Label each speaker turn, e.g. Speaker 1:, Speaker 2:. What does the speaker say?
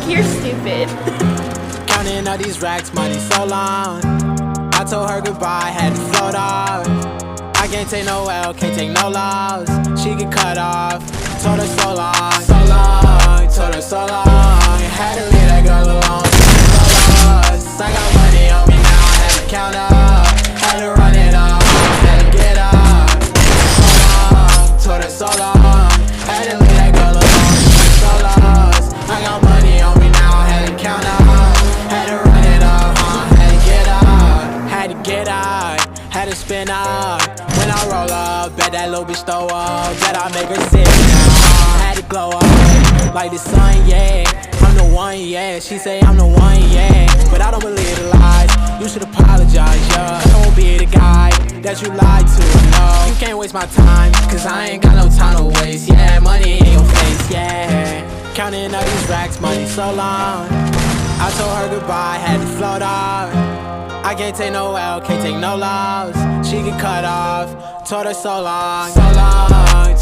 Speaker 1: You're stupid.
Speaker 2: Counting all these racks, money so long. I told her goodbye, had to float off. I can't take no L, can't take no loss. She get cut off, told her so long, so long, told her so long. Had to leave that girl alone, so lost. I got money on me now, I had to count up. Had to run it up, had to get up. So long, told her so long. Had to leave that girl alone, so lost. I got money on me now, I had to count up. Had to run it up, had to get up. Had to get up, had to spin up. When I roll up, bet that little bitch throw up. Bet I make her sick now. Had to glow up like the sun, yeah. I'm the one, yeah. She say I'm the one, yeah. But I don't believe the lies. You should apologize, yeah. I won't be the guy that you lied to, no. You can't waste my time, cause I ain't got no time to waste, yeah. Money in your face, yeah. Counting all these racks, money so long. I told her goodbye, had to float off. I can't take no L, can't take no loss. She get cut off, told her so long, so long.